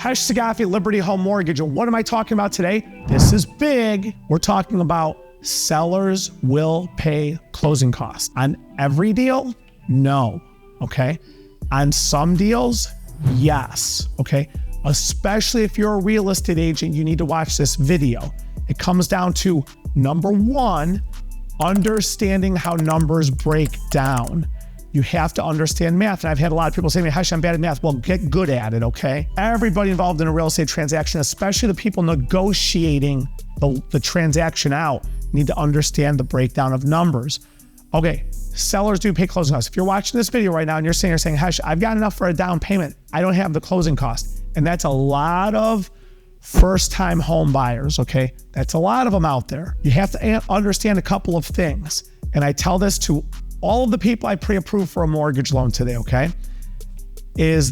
Hesh Sagafi, Liberty Home Mortgage. And what am I talking about today? This is big. We're talking about sellers will pay closing costs. On every deal, no, okay? On some deals, yes, okay? Especially if you're a real estate agent, you need to watch this video. It comes down to, number one, understanding how numbers break down. You have to understand math. And I've had a lot of people say to me, Hesh, I'm bad at math. Well, get good at it, okay? Everybody involved in a real estate transaction, especially the people negotiating the transaction out, need to understand the breakdown of numbers. Okay, sellers do pay closing costs. If you're watching this video right now and you're saying, Hesh, I've got enough for a down payment, I don't have the closing cost. And that's a lot of first-time home buyers, okay? That's a lot of them out there. You have to understand a couple of things. And I tell this to all of the people I pre-approve for a mortgage loan today, okay? Is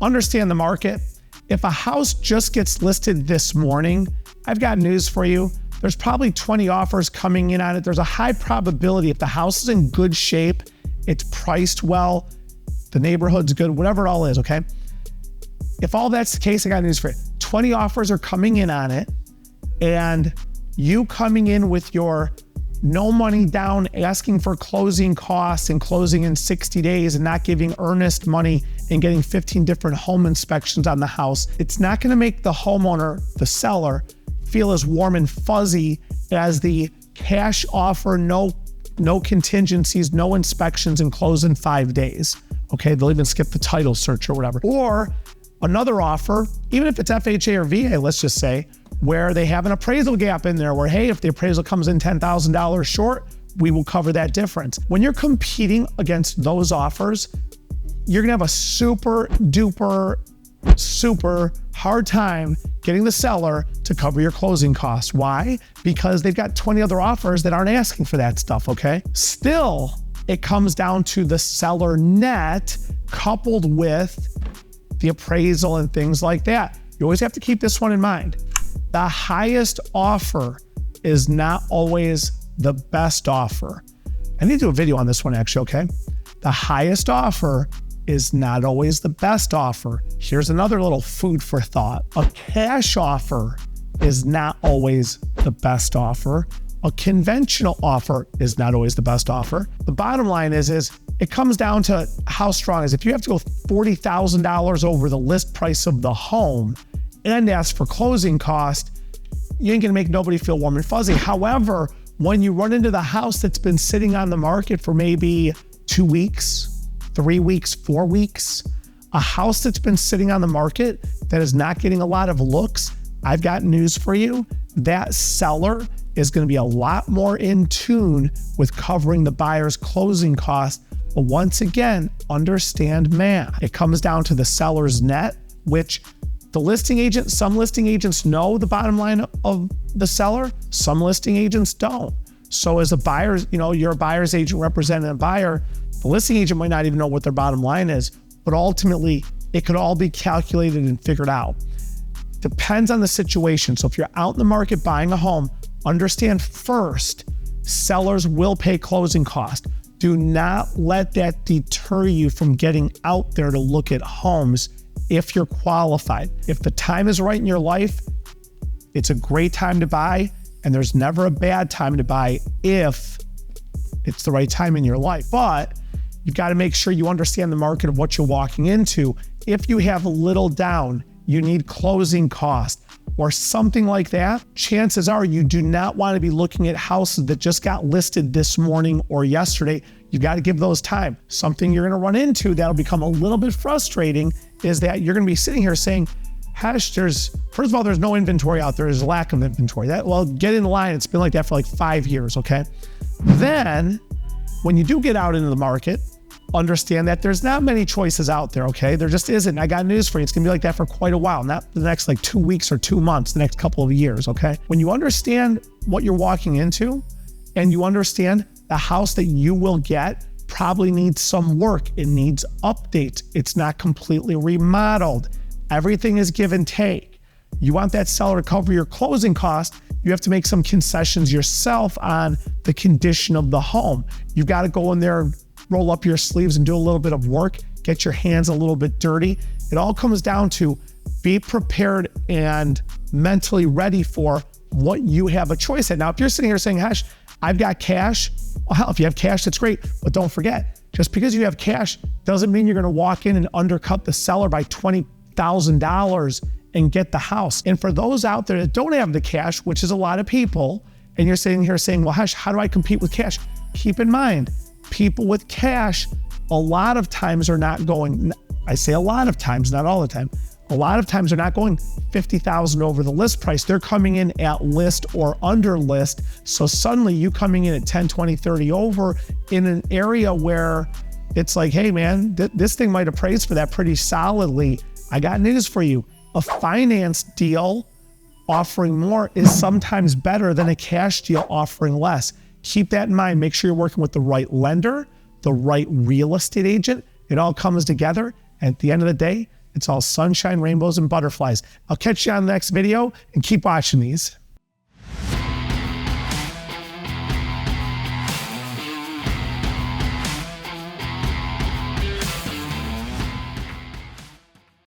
understand the market. If a house just gets listed this morning, I've got news for you. There's probably 20 offers coming in on it. There's a high probability if the house is in good shape, it's priced well, the neighborhood's good, whatever it all is, okay? If all that's the case, I got news for you. 20 offers are coming in on it, and you coming in with your no money down, asking for closing costs and closing in 60 days and not giving earnest money and getting 15 different home inspections on the house, it's not gonna make the homeowner, the seller, feel as warm and fuzzy as the cash offer, no contingencies, no inspections, and close in 5 days. Okay, they'll even skip the title search or whatever. Or another offer, even if it's FHA or VA, let's just say, where they have an appraisal gap in there where, hey, if the appraisal comes in $10,000 short, we will cover that difference. When you're competing against those offers, you're gonna have a super hard time getting the seller to cover your closing costs. Why? Because they've got 20 other offers that aren't asking for that stuff, okay? Still, it comes down to the seller net coupled with the appraisal and things like that. You always have to keep this one in mind. The highest offer is not always the best offer. I need to do a video on this one actually, okay? The highest offer is not always the best offer. Here's another little food for thought. A cash offer is not always the best offer. A conventional offer is not always the best offer. The bottom line is it comes down to how strong is. If you have to go $40,000 over the list price of the home and ask for closing cost, you ain't gonna make nobody feel warm and fuzzy. However, when you run into the house that's been sitting on the market for maybe 2 weeks, 3 weeks, 4 weeks, a house that's been sitting on the market that is not getting a lot of looks, I've got news for you. That seller is gonna be a lot more in tune with covering the buyer's closing costs. But once again, understand math. It comes down to the seller's net, which the listing agent, some listing agents know the bottom line of the seller, some listing agents don't. So as a buyer, you're a buyer's agent representing a buyer, the listing agent might not even know what their bottom line is, but ultimately it could all be calculated and figured out. Depends on the situation. So if you're out in the market buying a home, understand first, sellers will pay closing costs. Do not let that deter you from getting out there to look at homes if you're qualified. If the time is right in your life, it's a great time to buy, and there's never a bad time to buy if it's the right time in your life. But you've got to make sure you understand the market of what you're walking into. If you have little down, you need closing costs or something like that, chances are you do not want to be looking at houses that just got listed this morning or yesterday. You got to give those time. Something you're going to run into that'll become a little bit frustrating is that you're going to be sitting here saying, Hesh, first of all, there's no inventory out there. There's a lack of inventory. Well, get in line. It's been like that for like 5 years, okay? Then when you do get out into the market, understand that there's not many choices out there, okay? There just isn't. I got news for you. It's gonna be like that for quite a while, not the next like 2 weeks or 2 months, the next couple of years, okay? When you understand what you're walking into and you understand the house that you will get probably needs some work. It needs updates. It's not completely remodeled. Everything is give and take. You want that seller to cover your closing costs, you have to make some concessions yourself on the condition of the home. You've got to go in there, roll up your sleeves and do a little bit of work, get your hands a little bit dirty, It all comes down to be prepared and mentally ready for what you have a choice at. Now, if you're sitting here saying, Hesh, I've got cash, well, hell, if you have cash, that's great. But don't forget, just because you have cash doesn't mean you're going to walk in and undercut the seller by $20,000 and get the house. And for those out there that don't have the cash, which is a lot of people, and you're sitting here saying, well, Hesh, how do I compete with cash? Keep in mind, people with cash, a lot of times are not going, I say a lot of times, not all the time, a lot of times they're not going $50,000 over the list price. They're coming in at list or under list. So suddenly you coming in at 10, 20, 30 over in an area where it's like, hey man, this thing might appraise for that pretty solidly. I got news for you. A finance deal offering more is sometimes better than a cash deal offering less. Keep that in mind. Make sure you're working with the right lender, the right real estate agent. It all comes together. And at the end of the day, it's all sunshine, rainbows, and butterflies. I'll catch you on the next video and keep watching these.